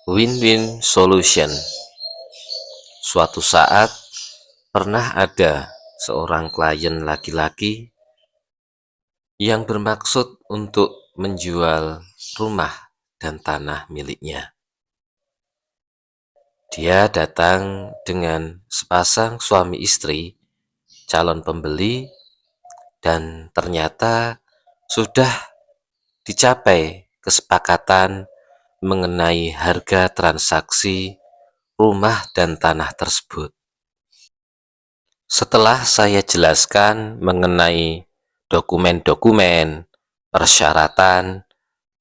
Win-win solution. Suatu saat pernah ada seorang klien laki-laki yang bermaksud untuk menjual rumah dan tanah miliknya. Dia datang dengan sepasang suami istri, calon pembeli, dan ternyata sudah dicapai kesepakatan mengenai harga transaksi rumah dan tanah tersebut. Setelah saya jelaskan mengenai dokumen-dokumen, persyaratan,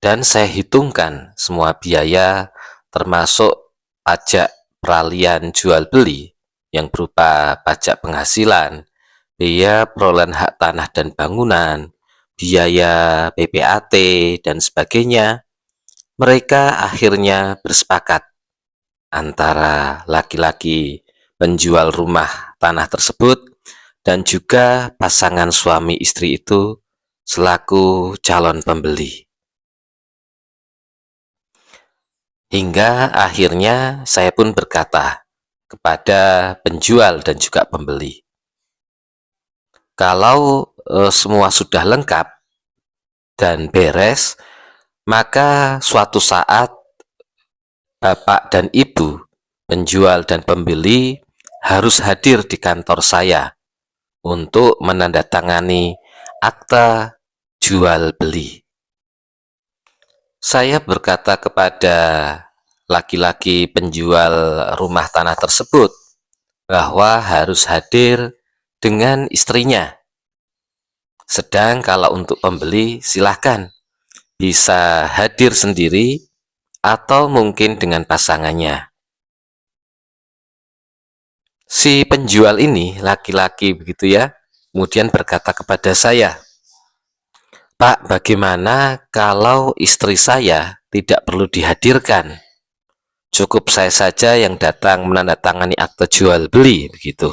dan saya hitungkan semua biaya termasuk pajak peralihan jual beli yang berupa pajak penghasilan, biaya perolehan hak tanah dan bangunan, biaya PPAT, dan sebagainya. Mereka akhirnya bersepakat antara laki-laki penjual rumah tanah tersebut dan juga pasangan suami istri itu selaku calon pembeli. Hingga akhirnya saya pun berkata kepada penjual dan juga pembeli, kalau semua sudah lengkap dan beres, maka suatu saat Bapak dan Ibu, penjual dan pembeli harus hadir di kantor saya untuk menandatangani akta jual beli. Saya berkata kepada laki-laki penjual rumah tanah tersebut bahwa harus hadir dengan istrinya. Sedang kalau untuk pembeli silahkan bisa hadir sendiri atau mungkin dengan pasangannya. Si penjual ini laki-laki begitu ya, kemudian berkata kepada saya, "Pak, bagaimana kalau istri saya tidak perlu dihadirkan? Cukup saya saja yang datang menandatangani akte jual beli," begitu.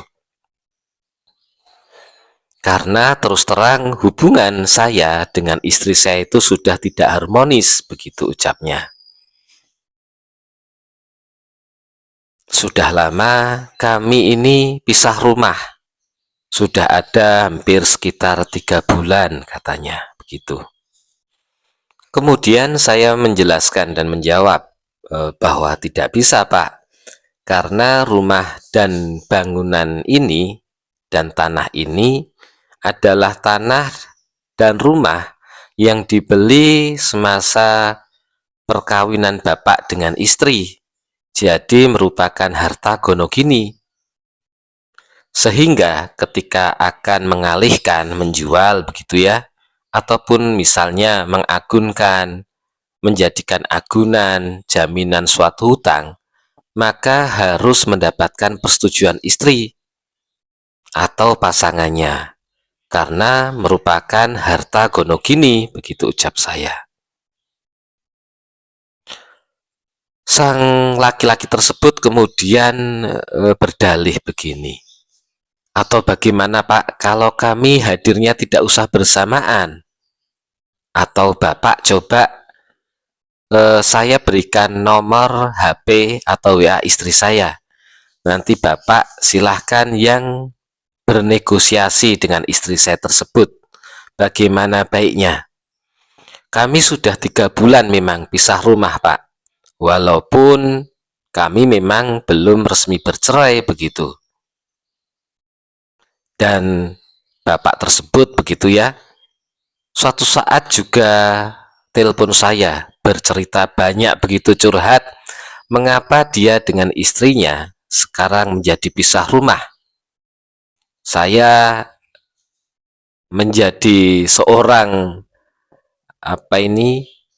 Karena terus terang hubungan saya dengan istri saya itu sudah tidak harmonis, begitu ucapnya. Sudah lama kami ini pisah rumah. Sudah ada hampir sekitar 3 bulan katanya, begitu. Kemudian saya menjelaskan dan menjawab bahwa tidak bisa, Pak, karena rumah dan bangunan ini dan tanah ini adalah tanah dan rumah yang dibeli semasa perkawinan Bapak dengan istri, jadi merupakan harta gonogini. Sehingga ketika akan mengalihkan, menjual begitu ya, ataupun misalnya mengagunkan, menjadikan agunan, jaminan suatu hutang, maka harus mendapatkan persetujuan istri atau pasangannya, karena merupakan harta gonogini, begitu ucap saya. Sang laki-laki tersebut kemudian berdalih begini, "Atau bagaimana Pak, kalau kami hadirnya tidak usah bersamaan? Atau Bapak coba saya berikan nomor HP atau WA istri saya. Nanti Bapak silahkan yang bernegosiasi dengan istri saya tersebut. Bagaimana baiknya? Kami sudah 3 bulan memang pisah rumah, Pak. Walaupun kami memang belum resmi bercerai begitu." Dan Bapak tersebut begitu ya, suatu saat juga telepon saya bercerita banyak begitu curhat mengapa dia dengan istrinya sekarang menjadi pisah rumah. Saya menjadi seorang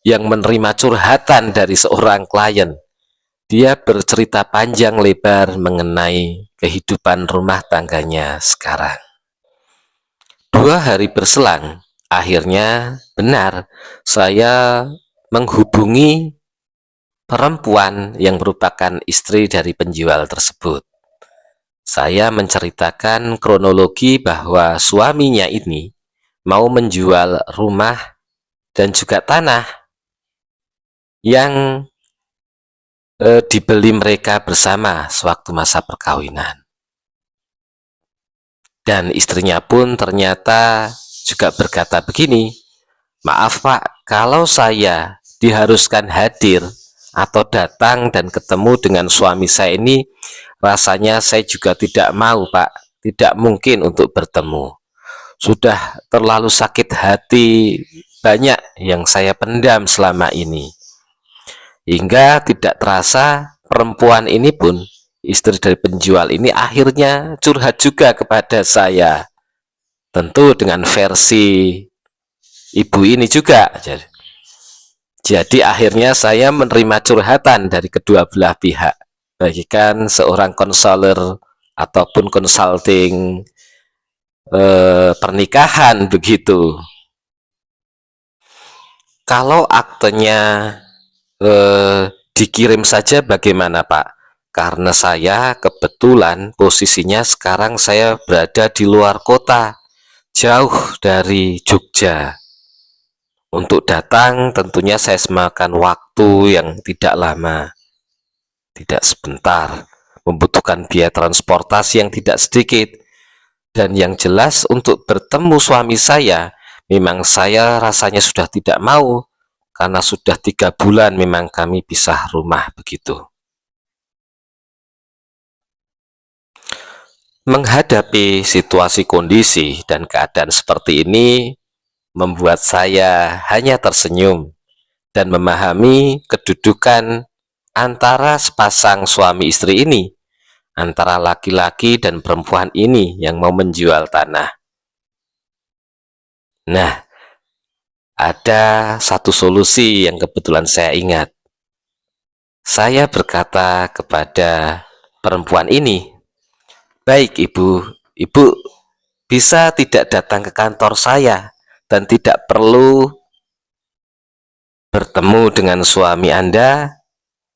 yang menerima curhatan dari seorang klien. Dia bercerita panjang lebar mengenai kehidupan rumah tangganya sekarang. 2 hari berselang, akhirnya benar saya menghubungi perempuan yang merupakan istri dari penjual tersebut. Saya menceritakan kronologi bahwa suaminya ini mau menjual rumah dan juga tanah yang dibeli mereka bersama sewaktu masa perkawinan. Dan istrinya pun ternyata juga berkata begini, "Maaf Pak, kalau saya diharuskan hadir atau datang dan ketemu dengan suami saya ini, rasanya saya juga tidak mau Pak, tidak mungkin untuk bertemu. Sudah terlalu sakit hati banyak yang saya pendam selama ini." Hingga tidak terasa perempuan ini pun, istri dari penjual ini, akhirnya curhat juga kepada saya. Tentu dengan versi ibu ini juga. Jadi akhirnya saya menerima curhatan dari kedua belah pihak, bagikan seorang konselor ataupun consulting pernikahan begitu. Kalau aktenya dikirim saja bagaimana Pak? Karena saya kebetulan posisinya sekarang saya berada di luar kota, jauh dari Jogja. Untuk datang tentunya saya semakan waktu yang tidak lama, tidak sebentar, membutuhkan biaya transportasi yang tidak sedikit. Dan yang jelas untuk bertemu suami saya, memang saya rasanya sudah tidak mau, karena sudah 3 bulan memang kami pisah rumah begitu. Menghadapi situasi kondisi dan keadaan seperti ini membuat saya hanya tersenyum dan memahami kedudukan antara sepasang suami istri ini, antara laki-laki dan perempuan ini yang mau menjual tanah. Nah, ada satu solusi yang kebetulan saya ingat. Saya berkata kepada perempuan ini, "Baik Ibu, Ibu bisa tidak datang ke kantor saya dan tidak perlu bertemu dengan suami Anda,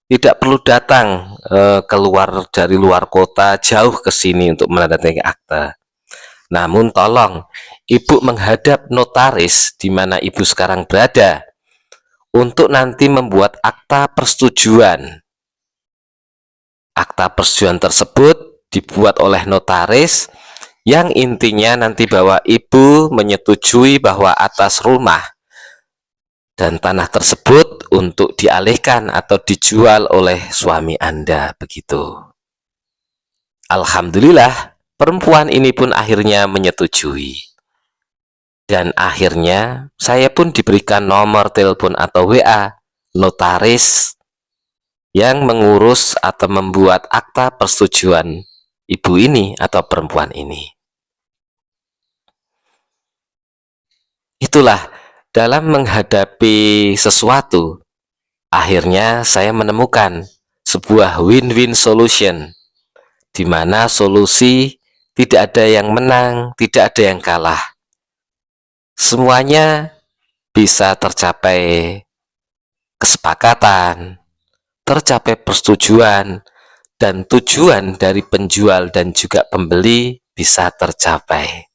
tidak perlu datang keluar dari luar kota jauh ke sini untuk menandatangani akta. Namun tolong Ibu menghadap notaris di mana Ibu sekarang berada untuk nanti membuat akta persetujuan. Akta persetujuan tersebut dibuat oleh notaris yang intinya nanti bahwa Ibu menyetujui bahwa atas rumah dan tanah tersebut untuk dialihkan atau dijual oleh suami Anda begitu." Alhamdulillah, perempuan ini pun akhirnya menyetujui. Dan akhirnya saya pun diberikan nomor telepon atau WA notaris yang mengurus atau membuat akta persetujuan ibu ini atau perempuan ini. Itulah, dalam menghadapi sesuatu, akhirnya saya menemukan sebuah win-win solution, di mana solusi tidak ada yang menang, tidak ada yang kalah. Semuanya bisa tercapai kesepakatan, tercapai persetujuan, dan tujuan dari penjual dan juga pembeli bisa tercapai.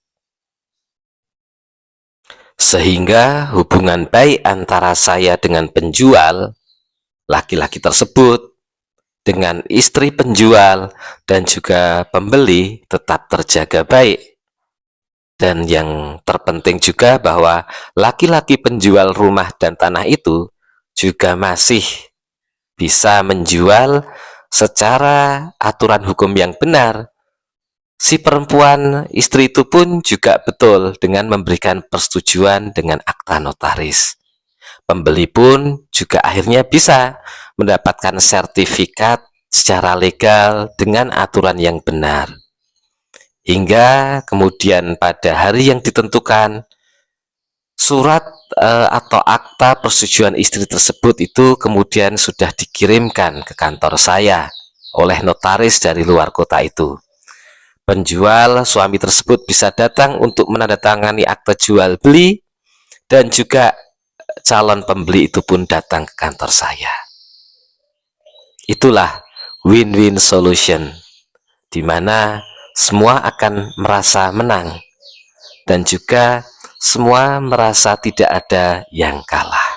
Sehingga hubungan baik antara saya dengan penjual, laki-laki tersebut, dengan istri penjual dan juga pembeli tetap terjaga baik. Dan yang terpenting juga bahwa laki-laki penjual rumah dan tanah itu juga masih bisa menjual secara aturan hukum yang benar. Si perempuan istri itu pun juga betul dengan memberikan persetujuan dengan akta notaris. Pembeli pun juga akhirnya bisa mendapatkan sertifikat secara legal dengan aturan yang benar. Hingga kemudian pada hari yang ditentukan, surat atau akta persetujuan istri tersebut itu kemudian sudah dikirimkan ke kantor saya oleh notaris dari luar kota itu. Penjual suami tersebut bisa datang untuk menandatangani akta jual beli, dan juga calon pembeli itu pun datang ke kantor saya. Itulah win-win solution, di mana semua akan merasa menang dan juga semua merasa tidak ada yang kalah.